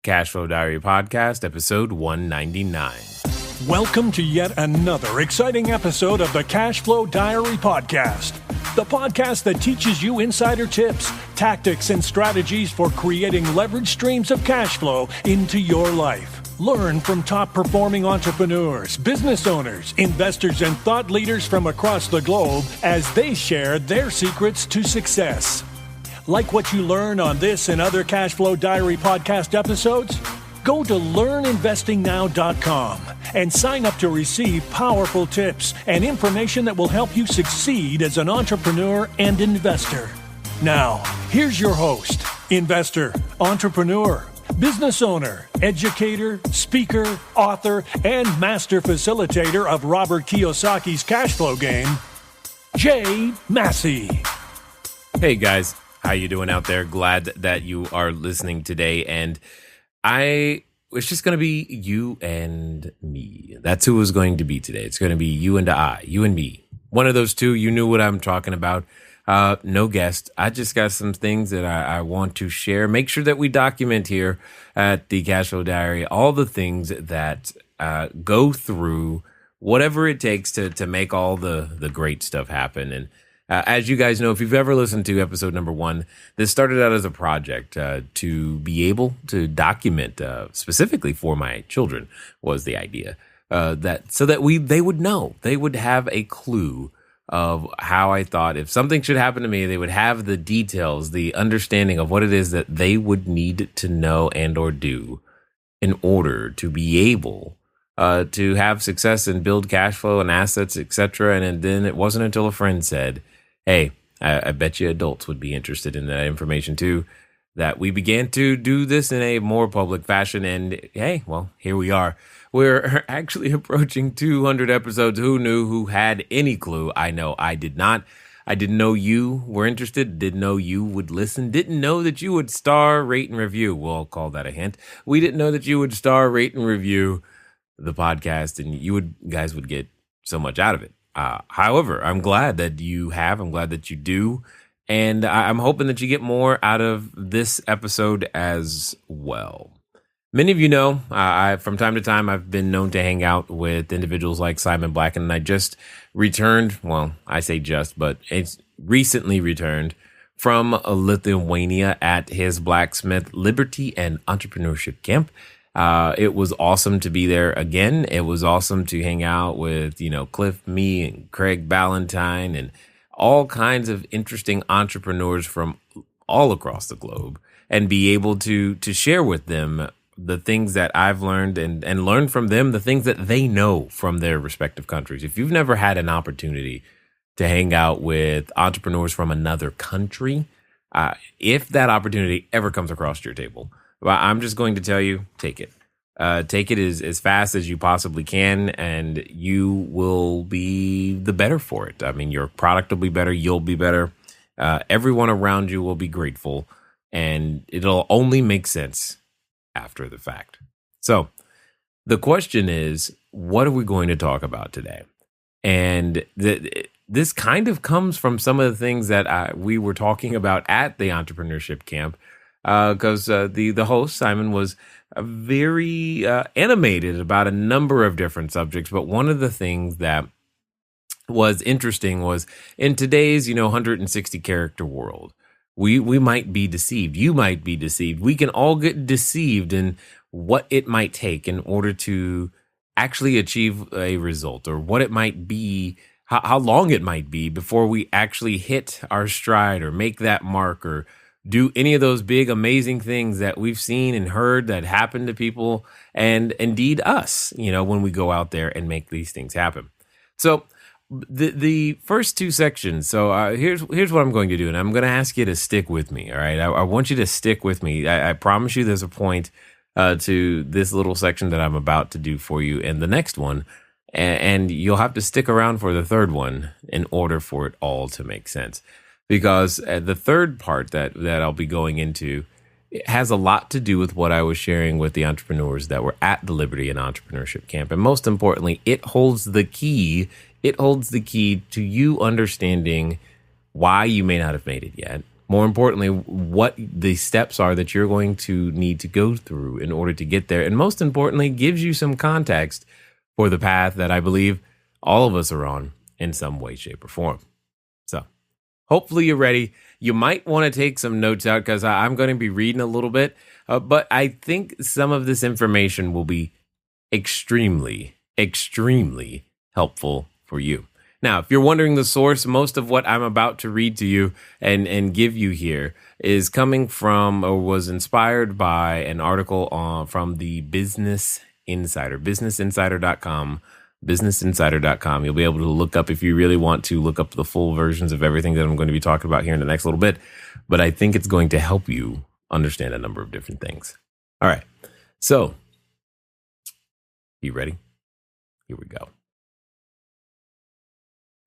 Cashflow Diary Podcast, episode 199. Welcome to yet another exciting episode of the CashFlow Diary Podcast, the podcast that teaches you insider tips, tactics, and strategies for creating leverage streams of cash flow into your life. Learn from top-performing entrepreneurs, business owners, investors, and thought leaders from across the globe as they share their secrets to success. Like what you learn on this and other CashFlow Diary podcast episodes? Go to learninvestingnow.com and sign up to receive powerful tips and information that will help you succeed as an entrepreneur and investor. Now, here's your host, investor, entrepreneur, business owner, educator, speaker, author, and master facilitator of Robert Kiyosaki's cash flow game, Jay Massey. Hey guys, how you doing out there? Glad that you are listening today, and it's just going to be you and me. That's who it's going to be today. It's going to be you and I, you and me. One of those two, you knew what I'm talking about. No guest. I just got some things that I want to share. Make sure that we document here at the Cashflow Diary all the things that go through whatever it takes to make all the great stuff happen. And as you guys know, if you've ever listened to episode number 1, this started out as a project to be able to document, specifically for my children was the idea, that they would know, they would have a clue of how I thought if something should happen to me, they would have the details, the understanding of what it is that they would need to know and or do in order to be able to have success and build cash flow and assets, etc. And then it wasn't until a friend said, hey, I bet you adults would be interested in that information too, that we began to do this in a more public fashion. And hey, well, here we are. We're actually approaching 200 episodes. Who knew? Who had any clue? I know I did not. I didn't know you were interested. Didn't know you would listen. Didn't know that you would star, rate, and review. We'll call that a hint. We didn't know that you would star, rate, and review the podcast, and you guys would get so much out of it. However, I'm glad that you have. I'm glad that you do. And I'm hoping that you get more out of this episode as well. Many of you know, from time to time, I've been known to hang out with individuals like Simon Black, and I just returned. Well, I say just, but it's recently returned from Lithuania at his Blacksmith Liberty and Entrepreneurship Camp. It was awesome to be there again. It was awesome to hang out with, Cliff, me, and Craig Ballantyne, and all kinds of interesting entrepreneurs from all across the globe, and be able to share with them the things that I've learned and learn from them, the things that they know from their respective countries. If you've never had an opportunity to hang out with entrepreneurs from another country, if that opportunity ever comes across your table, well, I'm just going to tell you, take it. Take it as fast as you possibly can, and you will be the better for it. I mean, your product will be better. You'll be better. Everyone around you will be grateful, and it'll only make sense after the fact. So the question is, what are we going to talk about today? And this kind of comes from some of the things that we were talking about at the entrepreneurship camp. Because the host, Simon, was very animated about a number of different subjects. But one of the things that was interesting was in today's, 160 character world, we might be deceived. You might be deceived. We can all get deceived in what it might take in order to actually achieve a result, or what it might be, how long it might be before we actually hit our stride or make that mark or do any of those big, amazing things that we've seen and heard that happen to people, and indeed us, when we go out there and make these things happen. So the first two sections. So here's what I'm going to do, and I'm going to ask you to stick with me. All right, I want you to stick with me. I promise you, there's a point to this little section that I'm about to do for you, and the next one, and you'll have to stick around for the third one in order for it all to make sense. Because the third part that I'll be going into, it has a lot to do with what I was sharing with the entrepreneurs that were at the Liberty and Entrepreneurship Camp. And most importantly, it holds the key. It holds the key to you understanding why you may not have made it yet, more importantly, what the steps are that you're going to need to go through in order to get there. And most importantly, gives you some context for the path that I believe all of us are on in some way, shape, or form. So hopefully you're ready. You might want to take some notes out because I'm going to be reading a little bit, but I think some of this information will be extremely, extremely helpful for you. Now, if you're wondering the source, most of what I'm about to read to you and give you here is coming from or was inspired by an article from the Business Insider, businessinsider.com. businessinsider.com. You'll be able to look up, if you really want to, look up the full versions of everything that I'm going to be talking about here in the next little bit. But I think it's going to help you understand a number of different things. All right. So, you ready? Here we go.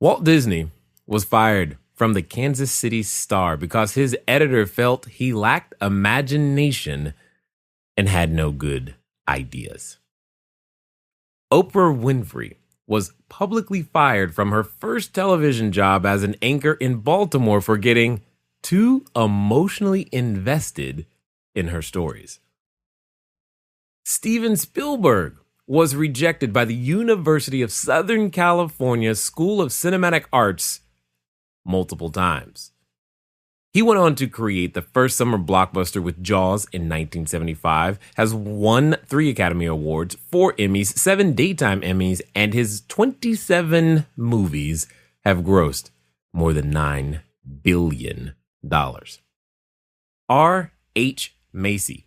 Walt Disney was fired from the Kansas City Star because his editor felt he lacked imagination and had no good ideas. Oprah Winfrey was publicly fired from her first television job as an anchor in Baltimore for getting too emotionally invested in her stories. Steven Spielberg was rejected by the University of Southern California School of Cinematic Arts multiple times. He went on to create the first summer blockbuster with Jaws in 1975, has won 3 Academy Awards, 4 Emmys, 7 Daytime Emmys, and his 27 movies have grossed more than $9 billion. R.H. Massey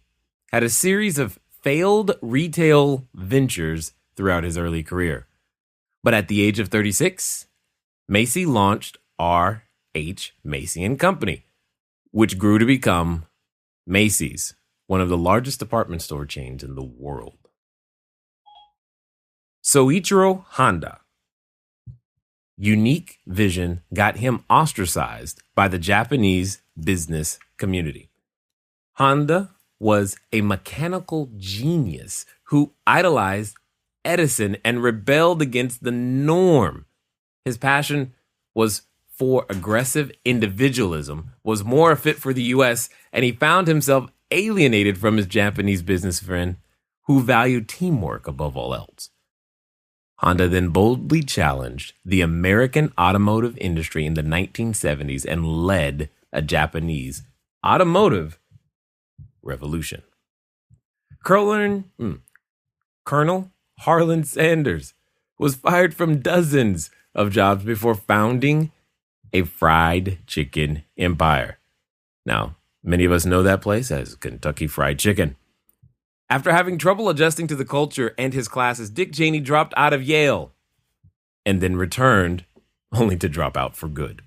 had a series of failed retail ventures throughout his early career. But at the age of 36, Massey launched R.H. Massey and Company, which grew to become Macy's, one of the largest department store chains in the world. Soichiro Honda. Unique vision got him ostracized by the Japanese business community. Honda was a mechanical genius who idolized Edison and rebelled against the norm. His passion was for aggressive individualism, was more fit for the U.S., and he found himself alienated from his Japanese business friend who valued teamwork above all else. Honda then boldly challenged the American automotive industry in the 1970s and led a Japanese automotive revolution. Colonel Harlan Sanders was fired from dozens of jobs before founding a fried chicken empire. Now, many of us know that place as Kentucky Fried Chicken. After having trouble adjusting to the culture and his classes, Dick Cheney dropped out of Yale and then returned only to drop out for good.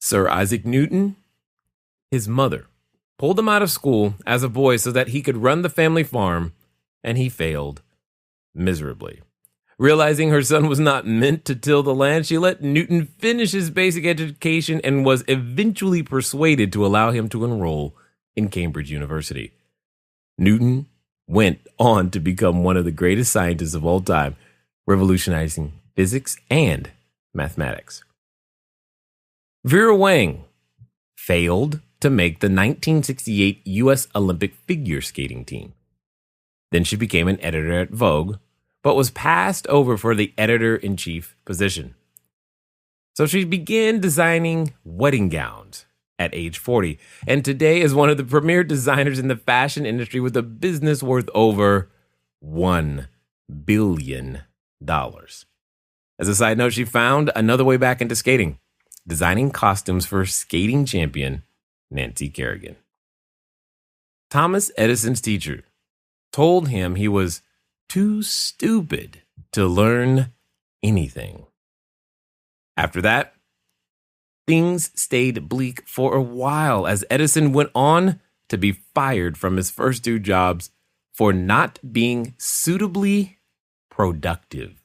Sir Isaac Newton, his mother, pulled him out of school as a boy so that he could run the family farm, and he failed miserably. Realizing her son was not meant to till the land, she let Newton finish his basic education and was eventually persuaded to allow him to enroll in Cambridge University. Newton went on to become one of the greatest scientists of all time, revolutionizing physics and mathematics. Vera Wang failed to make the 1968 U.S. Olympic figure skating team. Then she became an editor at Vogue, but was passed over for the editor-in-chief position. So she began designing wedding gowns at age 40, and today is one of the premier designers in the fashion industry with a business worth over $1 billion. As a side note, she found another way back into skating, designing costumes for skating champion Nancy Kerrigan. Thomas Edison's teacher told him he was too stupid to learn anything. After that, things stayed bleak for a while as Edison went on to be fired from his first 2 jobs for not being suitably productive.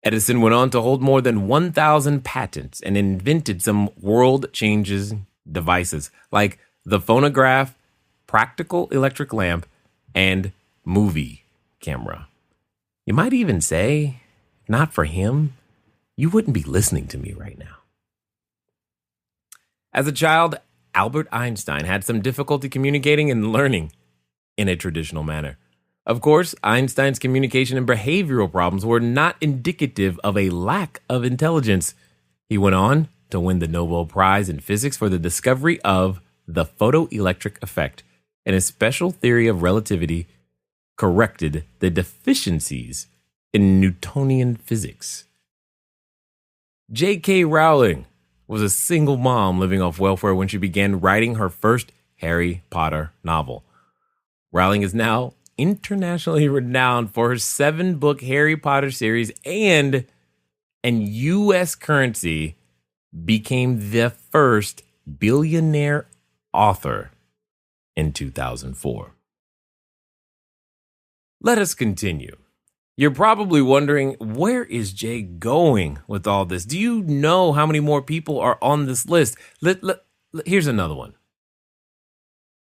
Edison went on to hold more than 1,000 patents and invented some world-changing devices like the phonograph, practical electric lamp, and movie camera. You might even say, if not for him, you wouldn't be listening to me right now. As a child, Albert Einstein had some difficulty communicating and learning in a traditional manner. Of course, Einstein's communication and behavioral problems were not indicative of a lack of intelligence. He went on to win the Nobel Prize in Physics for the discovery of the photoelectric effect, and his special theory of relativity corrected the deficiencies in Newtonian physics. J.K. Rowling was a single mom living off welfare when she began writing her first Harry Potter novel. Rowling is now internationally renowned for her 7-book Harry Potter series, and U.S. currency became the first billionaire author in 2004. Let us continue. You're probably wondering, where is Jay going with all this? Do you know how many more people are on this list? Here's another one.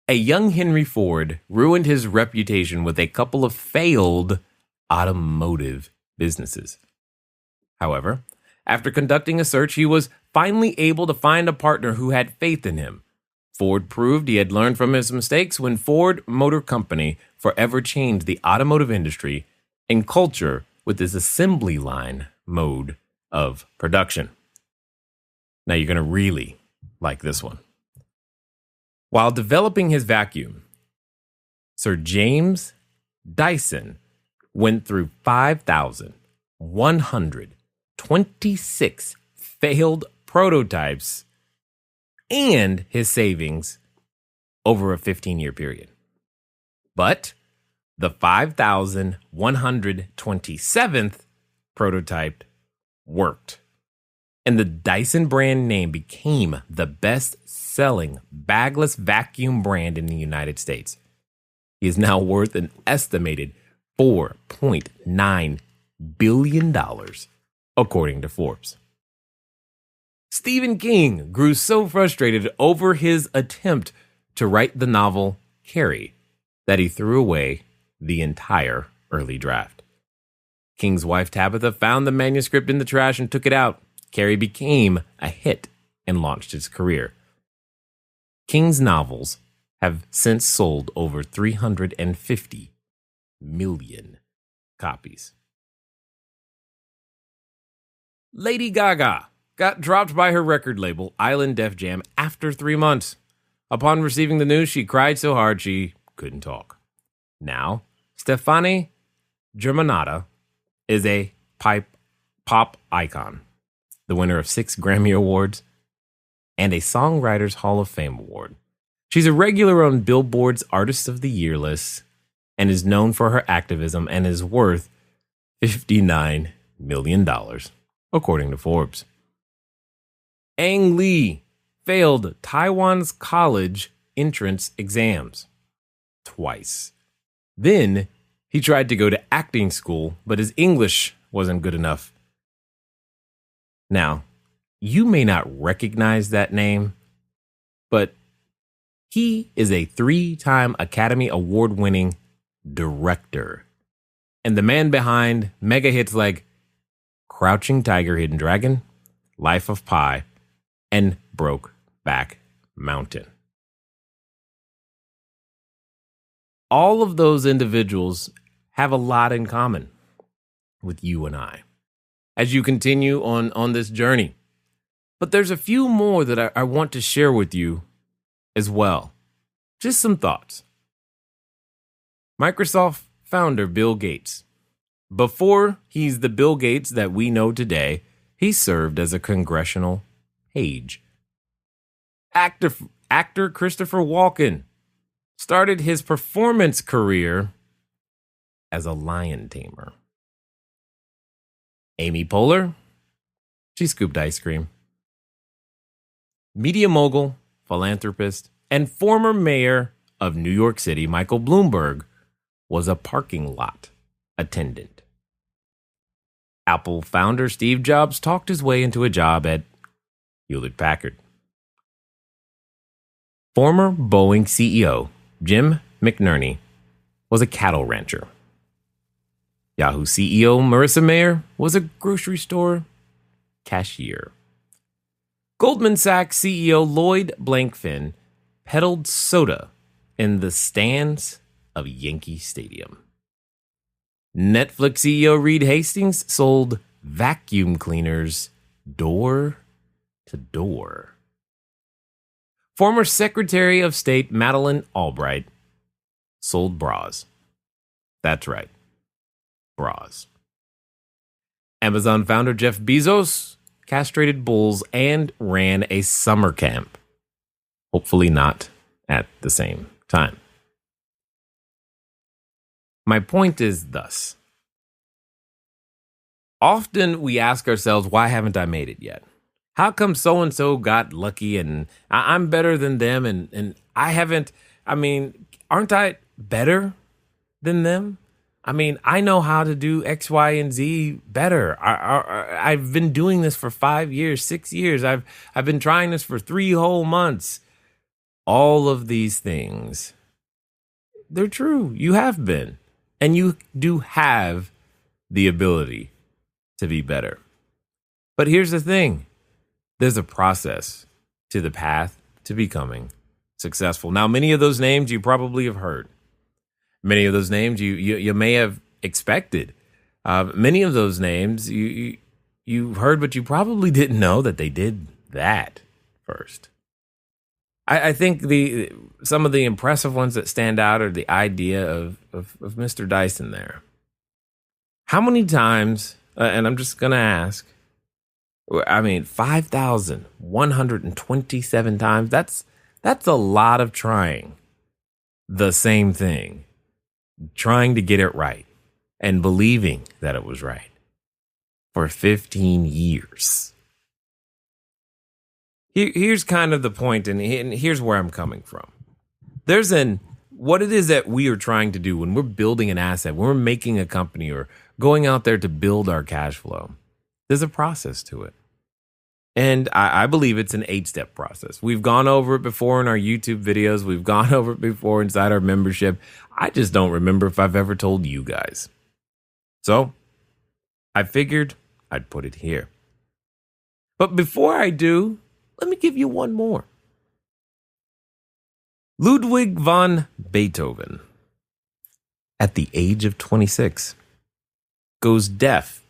A young Henry Ford ruined his reputation with a couple of failed automotive businesses. However, after conducting a search, he was finally able to find a partner who had faith in him. Ford proved he had learned from his mistakes when Ford Motor Company forever changed the automotive industry and culture with its assembly line mode of production. Now you're going to really like this one. While developing his vacuum, Sir James Dyson went through 5,126 failed prototypes and his savings over a 15-year period. But the 5,127th prototype worked, and the Dyson brand name became the best-selling bagless vacuum brand in the United States. He is now worth an estimated $4.9 billion, according to Forbes. Stephen King grew so frustrated over his attempt to write the novel Carrie that he threw away the entire early draft. King's wife Tabitha found the manuscript in the trash and took it out. Carrie became a hit and launched his career. King's novels have since sold over 350 million copies. Lady Gaga got dropped by her record label, Island Def Jam, after 3 months. Upon receiving the news, she cried so hard she couldn't talk. Now, Stefani Germanotta is a pop icon, the winner of 6 Grammy Awards and a Songwriters Hall of Fame award. She's a regular on Billboard's Artist of the Year list and is known for her activism and is worth $59 million, according to Forbes. Ang Lee failed Taiwan's college entrance exams twice. Then he tried to go to acting school, but his English wasn't good enough. Now, you may not recognize that name, but he is a 3-time Academy Award-winning director and the man behind mega hits like Crouching Tiger, Hidden Dragon, Life of Pi, and Brokeback Mountain. All of those individuals have a lot in common with you and I as you continue on this journey. But there's a few more that I want to share with you as well. Just some thoughts. Microsoft founder Bill Gates. Before he's the Bill Gates that we know today, he served as a congressional page. Actor Christopher Walken started his performance career as a lion tamer. Amy Poehler, she scooped ice cream. Media mogul, philanthropist, and former mayor of New York City, Michael Bloomberg, was a parking lot attendant. Apple founder Steve Jobs talked his way into a job at Hewlett-Packard. Former Boeing CEO Jim McNerney was a cattle rancher. Yahoo CEO Marissa Mayer was a grocery store cashier. Goldman Sachs CEO Lloyd Blankfein peddled soda in the stands of Yankee Stadium. Netflix CEO Reed Hastings sold vacuum cleaners door to door. Former Secretary of State Madeleine Albright sold bras. That's right, bras. Amazon founder Jeff Bezos castrated bulls and ran a summer camp. Hopefully not at the same time. My point is thus. Often we ask ourselves, why haven't I made it yet? How come so-and-so got lucky and I'm better than them and I haven't, aren't I better than them? I know how to do X, Y, and Z better. I've been doing this for 5 years, 6 years. I've been trying this for 3 whole months. All of these things, they're true. You have been. And you do have the ability to be better. But here's the thing. There's a process to the path to becoming successful. Now, many of those names you probably have heard. Many of those names you may have expected. Many of those names you heard, but you probably didn't know that they did that first. I think some of the impressive ones that stand out are the idea of Mr. Dyson there. How many times, and I'm just going to ask, 5,127 times, that's a lot of trying the same thing, trying to get it right and believing that it was right for 15 years. Here's kind of the point, and here's where I'm coming from. What it is that we are trying to do when we're building an asset, when we're making a company or going out there to build our cash flow, there's a process to it. And I believe it's an 8-step process. We've gone over it before in our YouTube videos. We've gone over it before inside our membership. I just don't remember if I've ever told you guys. So I figured I'd put it here. But before I do, let me give you one more. Ludwig von Beethoven, at the age of 26, goes deaf.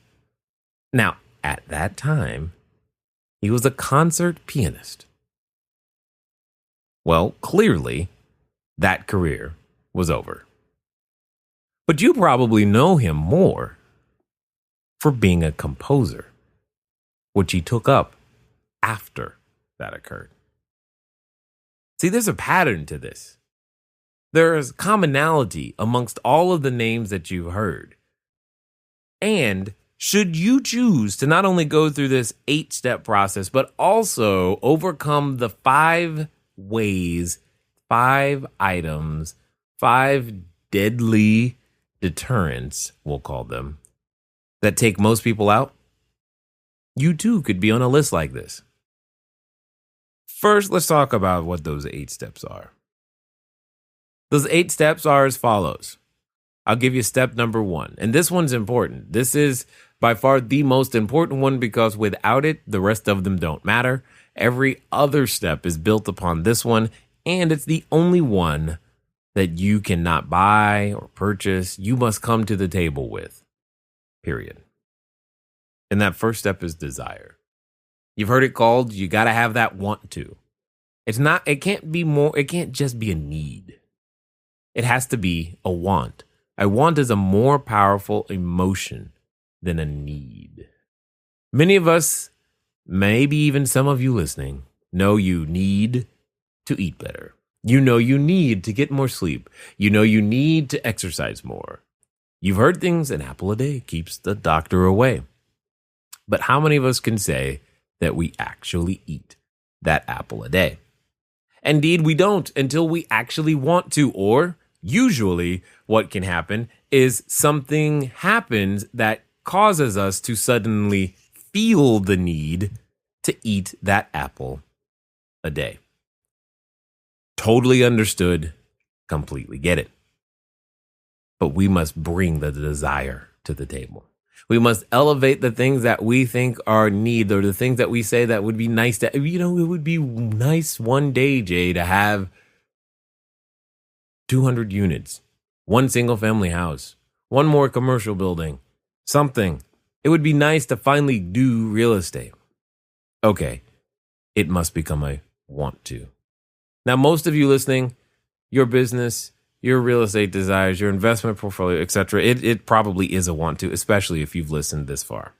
Now, at that time, he was a concert pianist. Well, clearly, that career was over. But you probably know him more for being a composer, which he took up after that occurred. See, there's a pattern to this. There is commonality amongst all of the names that you've heard. And should you choose to not only go through this 8-step process, but also overcome the 5 ways, 5 items, 5 deadly deterrents, we'll call them, that take most people out, you too could be on a list like this. First, let's talk about what those 8 steps are. Those 8 steps are as follows. I'll give you step number 1. And this one's important. This is by far the most important one because without it, the rest of them don't matter. Every other step is built upon this one, and it's the only one that you cannot buy or purchase. You must come to the table with, period. And that first step is desire. You've heard it called, you got to have that want to. It can't just be a need. It has to be a want. A want is a more powerful emotion than a need. Many of us, maybe even some of you listening, know you need to eat better. You know you need to get more sleep. You know you need to exercise more. You've heard things, an apple a day keeps the doctor away. But how many of us can say that we actually eat that apple a day? Indeed, we don't until we actually want to, or usually what can happen is something happens that causes us to suddenly feel the need to eat that apple a day. Totally understood, completely get it. But we must bring the desire to the table. We must elevate the things that we think are need, or the things that we say that would be nice to, it would be nice one day, Jay, to have 200 units, one single family house, one more commercial building, something. It would be nice to finally do real estate. Okay, it must become a want to. Now, most of you listening, your business, your real estate desires, your investment portfolio, etc., it probably is a want to, especially if you've listened this far.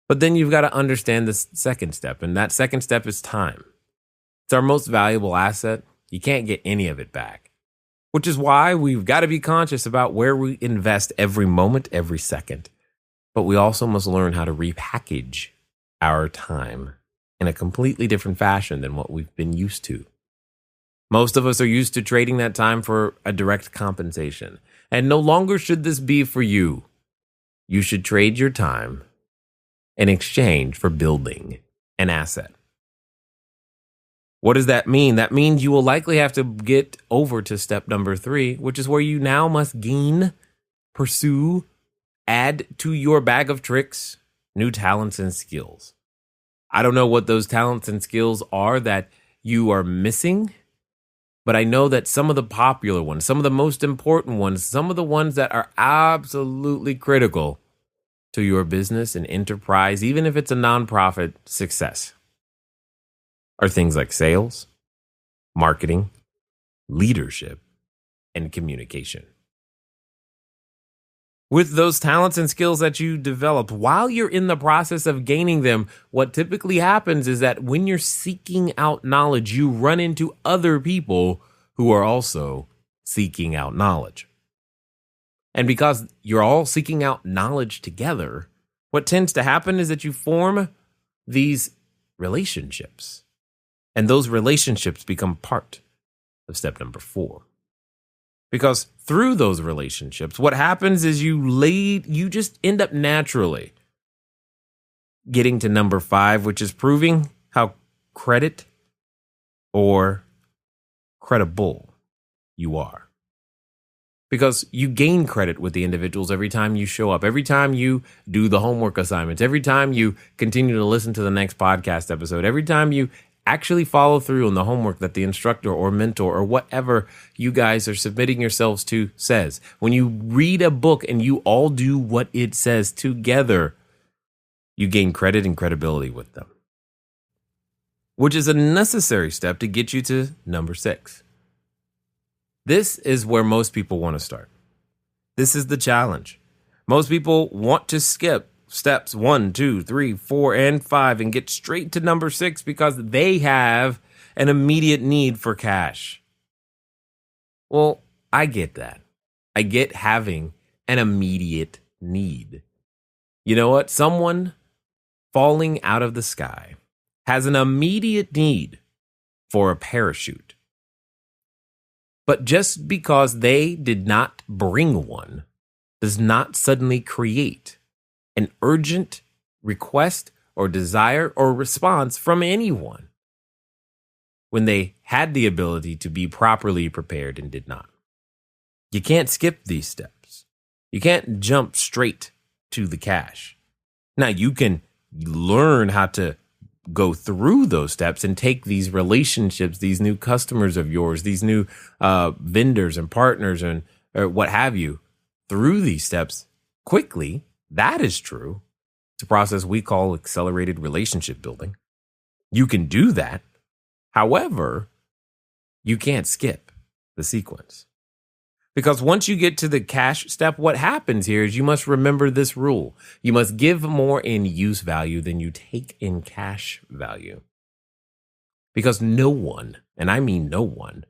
But then you've got to understand the second step, and that second step is time. It's our most valuable asset. You can't get any of it back, which is why we've got to be conscious about where we invest every moment, every second. But we also must learn how to repackage our time in a completely different fashion than what we've been used to. Most of us are used to trading that time for a direct compensation. And no longer should this be for you. You should trade your time in exchange for building an asset. What does that mean? That means you will likely have to get over to step number 3, which is where you now must gain, pursue, add to your bag of tricks, new talents and skills. I don't know what those talents and skills are that you are missing, but I know that some of the popular ones, some of the most important ones, some of the ones that are absolutely critical to your business and enterprise, even if it's a nonprofit success, are things like sales, marketing, leadership, and communication. With those talents and skills that you develop, while you're in the process of gaining them, what typically happens is that when you're seeking out knowledge, you run into other people who are also seeking out knowledge. And because you're all seeking out knowledge together, what tends to happen is that you form these relationships. And those relationships become part of step number 4. Because through those relationships, what happens is you just end up naturally getting to number 5, which is proving how credible you are. Because you gain credit with the individuals every time you show up, every time you do the homework assignments, every time you continue to listen to the next podcast episode, every time you actually follow through on the homework that the instructor or mentor or whatever you guys are submitting yourselves to says. When you read a book and you all do what it says together, you gain credit and credibility with them, which is a necessary step to get you to number 6. This is where most people want to start. This is the challenge. Most people want to skip steps 1, 2, 3, 4, and 5 and get straight to number 6 because they have an immediate need for cash. Well, I get that. I get having an immediate need. You know what? Someone falling out of the sky has an immediate need for a parachute. But just because they did not bring one does not suddenly create an urgent request or desire or response from anyone when they had the ability to be properly prepared and did not. You can't skip these steps. You can't jump straight to the cash. Now, you can learn how to go through those steps and take these relationships, these new customers of yours, these new vendors and partners and or what have you, through these steps quickly. That is true. It's a process we call accelerated relationship building. You can do that. However, you can't skip the sequence. Because once you get to the cash step, what happens here is you must remember this rule. You must give more in use value than you take in cash value. Because no one, and I mean no one,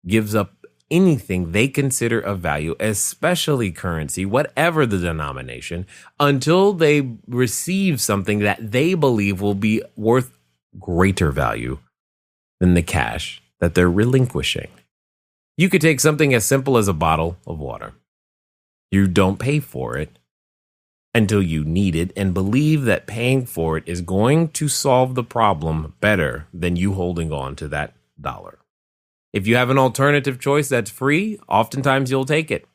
gives up anything they consider of value, especially currency, whatever the denomination, until they receive something that they believe will be worth greater value than the cash that they're relinquishing. You could take something as simple as a bottle of water. You don't pay for it until you need it and believe that paying for it is going to solve the problem better than you holding on to that dollar. If you have an alternative choice that's free, oftentimes you'll take it.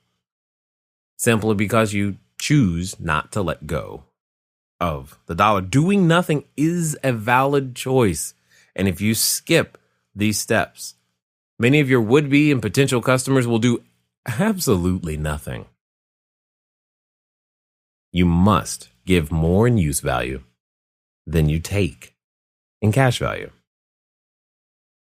Simply because you choose not to let go of the dollar. Doing nothing is a valid choice. And if you skip these steps, many of your would-be and potential customers will do absolutely nothing. You must give more in use value than you take in cash value.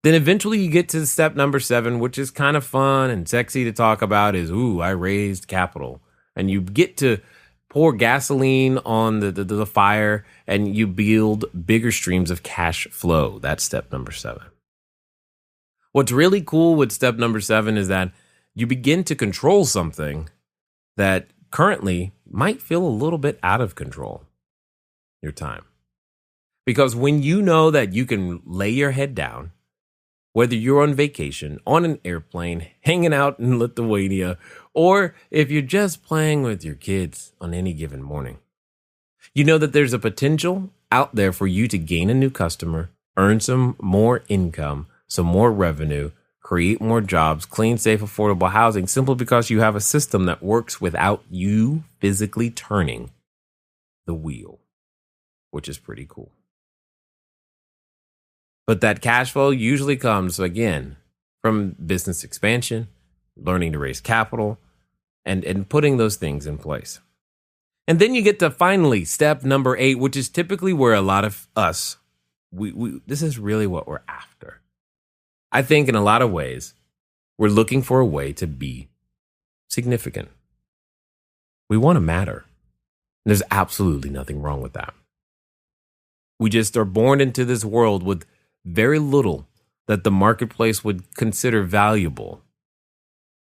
Then eventually you get to step number 7, which is kind of fun and sexy to talk about, is, I raised capital. And you get to pour gasoline on the fire, and you build bigger streams of cash flow. That's step number 7. What's really cool with step number 7 is that you begin to control something that currently might feel a little bit out of control. Your time. Because when you know that you can lay your head down, whether you're on vacation, on an airplane, hanging out in Lithuania, or if you're just playing with your kids on any given morning, you know that there's a potential out there for you to gain a new customer, earn some more income, some more revenue, create more jobs, clean, safe, affordable housing, simply because you have a system that works without you physically turning the wheel, which is pretty cool. But that cash flow usually comes, again, from business expansion, learning to raise capital, and putting those things in place. And then you get to finally step number 8, which is typically where a lot of us, this is really what we're after. I think in a lot of ways, we're looking for a way to be significant. We want to matter. There's absolutely nothing wrong with that. We just are born into this world with very little that the marketplace would consider valuable.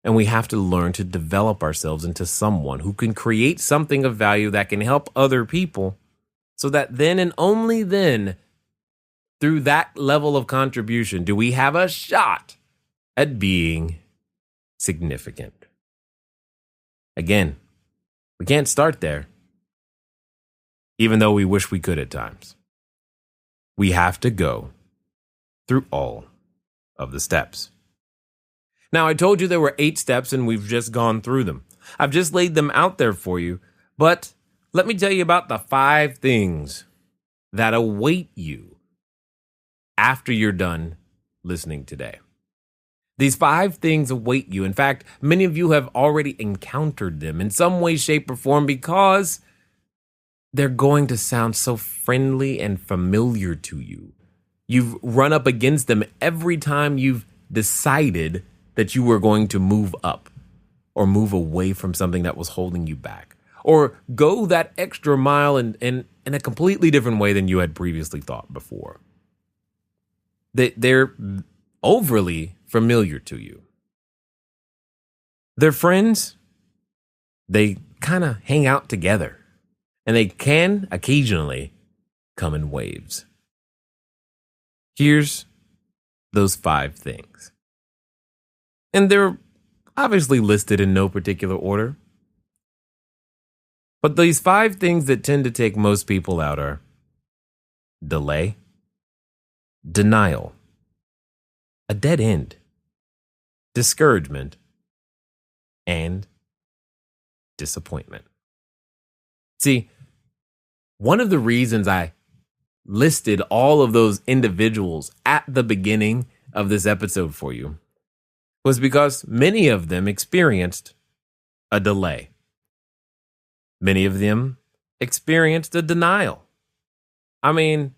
And we have to learn to develop ourselves into someone who can create something of value that can help other people, so that then and only then, through that level of contribution, do we have a shot at being significant. Again, we can't start there, even though we wish we could at times. We have to go through all of the steps. Now, I told you there were 8 steps, and we've just gone through them. I've just laid them out there for you, but let me tell you about the 5 things that await you after you're done listening today. These 5 things await you. In fact, many of you have already encountered them in some way, shape, or form, because they're going to sound so friendly and familiar to you. You've run up against them every time you've decided that you were going to move up or move away from something that was holding you back, or go that extra mile in a completely different way than you had previously thought before. They're overly familiar to you. They're friends. They kind of hang out together, and they can occasionally come in waves. Here's those 5 things. And they're obviously listed in no particular order. But these 5 things that tend to take most people out are delay, denial, a dead end, discouragement, and disappointment. See, one of the reasons I listed all of those individuals at the beginning of this episode for you was because many of them experienced a delay. Many of them experienced a denial. I mean,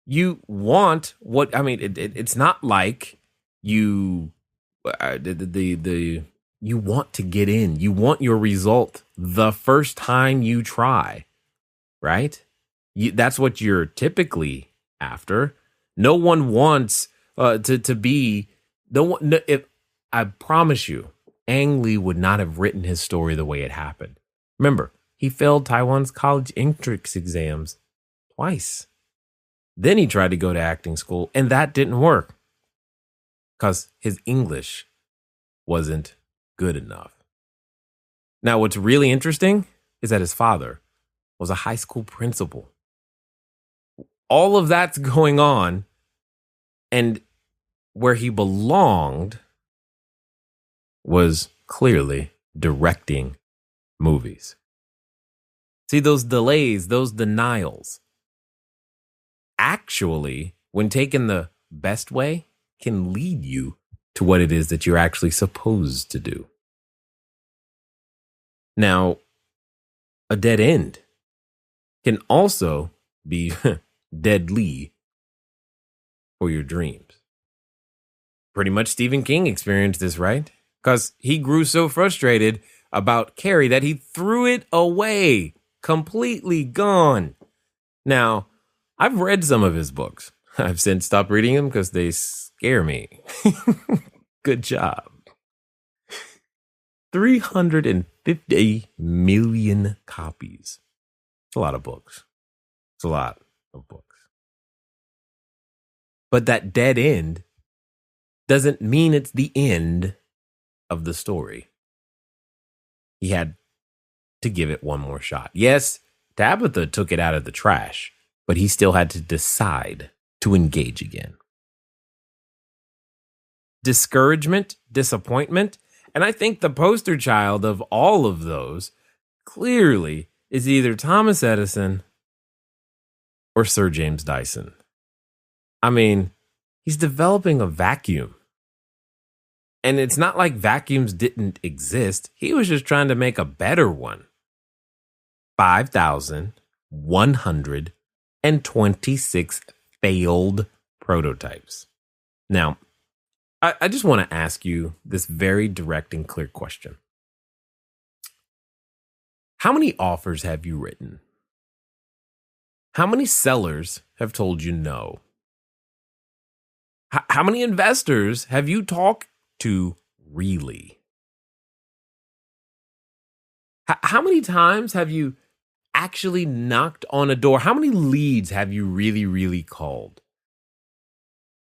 you want what, I mean, it's not like you, you want to get in. You want your result the first time you try, right? That's what you're typically after. No one wants to be, if I promise you, Ang Lee would not have written his story the way it happened. Remember, he failed Taiwan's college entrance exams twice. Then he tried to go to acting school, and that didn't work because his English wasn't good enough. Now, what's really interesting is that his father was a high school principal. All of that's going on, and where he belonged was clearly directing movies. See, those delays, those denials, actually, when taken the best way, can lead you to what it is that you're actually supposed to do. Now, a dead end can also be deadly for your dreams. Pretty much Stephen King experienced this, right? Because he grew so frustrated about Carrie that he threw it away, completely gone. Now, I've read some of his books. I've since stopped reading them because they scare me. Good job. 350 million copies. It's a lot of books. It's a lot of books. But that dead end doesn't mean it's the end of the story. He had to give it one more shot. Yes, Tabitha took it out of the trash, but he still had to decide to engage again. Discouragement, disappointment, and I think the poster child of all of those clearly is either Thomas Edison or Sir James Dyson. I mean, he's developing a vacuum. And it's not like vacuums didn't exist. He was just trying to make a better one. 5,126 failed prototypes. Now, I just want to ask you this very direct and clear question. How many offers have you written? How many sellers have told you no? How many investors have you talked to really? How many times have you actually knocked on a door? How many leads have you really called?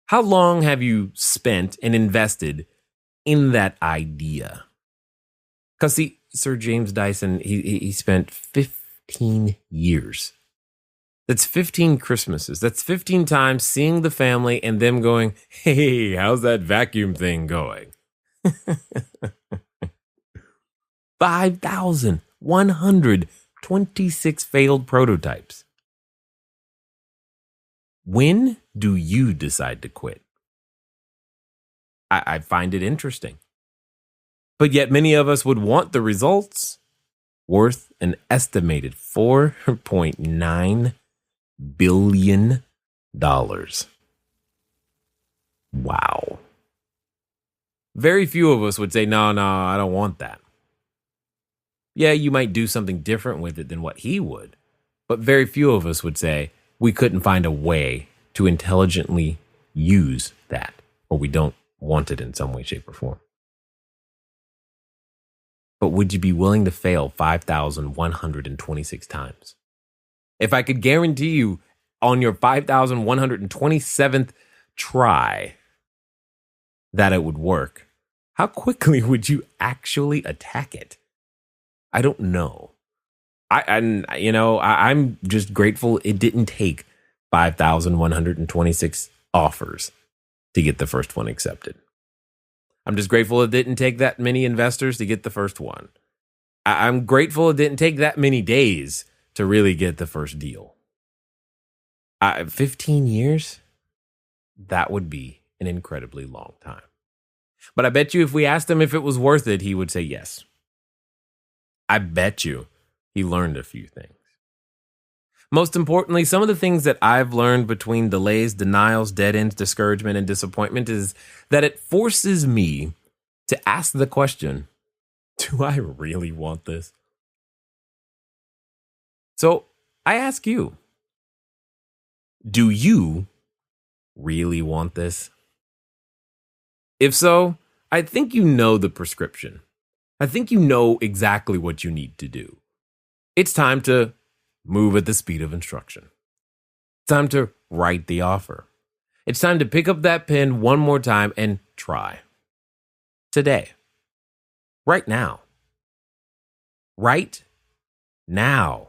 How long have you spent and invested in that idea? Because see, Sir James Dyson, he spent 15 years. That's 15 Christmases. That's 15 times seeing the family and them going, hey, how's that vacuum thing going? 5,126 failed prototypes. When do you decide to quit? I find it interesting. But yet many of us would want the results worth an estimated $4.9 billion. Wow. Very few of us would say, no, I don't want that. Yeah, you might do something different with it than what he would. But very few of us would say we couldn't find a way to intelligently use that, or we don't want it in some way, shape, or form. But would you be willing to fail 5,126 times? If I could guarantee you on your 5,127th try that it would work, how quickly would you actually attack it? I don't know. I'm just grateful it didn't take 5,126 offers to get the first one accepted. I'm just grateful it didn't take that many investors to get the first one. I'm grateful it didn't take that many days to really get the first deal. 15 years? That would be an incredibly long time. But I bet you if we asked him if it was worth it, he would say yes. I bet you he learned a few things. Most importantly, some of the things that I've learned between delays, denials, dead ends, discouragement, and disappointment is that it forces me to ask the question, do I really want this? So I ask you, do you really want this? If so, I think you know the prescription. I think you know exactly what you need to do. It's time to move at the speed of instruction. It's time to write the offer. It's time to pick up that pen one more time and try. Today. Right now. Right now.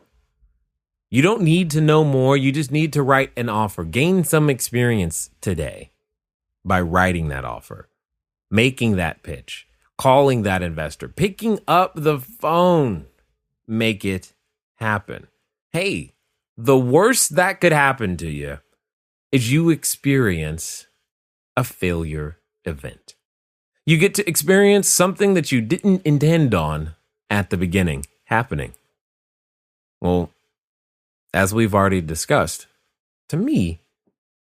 You don't need to know more. You just need to write an offer. Gain some experience today by writing that offer, making that pitch, calling that investor, picking up the phone. Make it happen? Hey, the worst that could happen to you is you experience a failure event. You get to experience something that you didn't intend on at the beginning happening. Well, as we've already discussed, to me,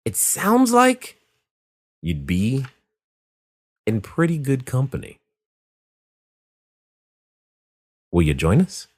it sounds like you'd be in pretty good company. Will you join us?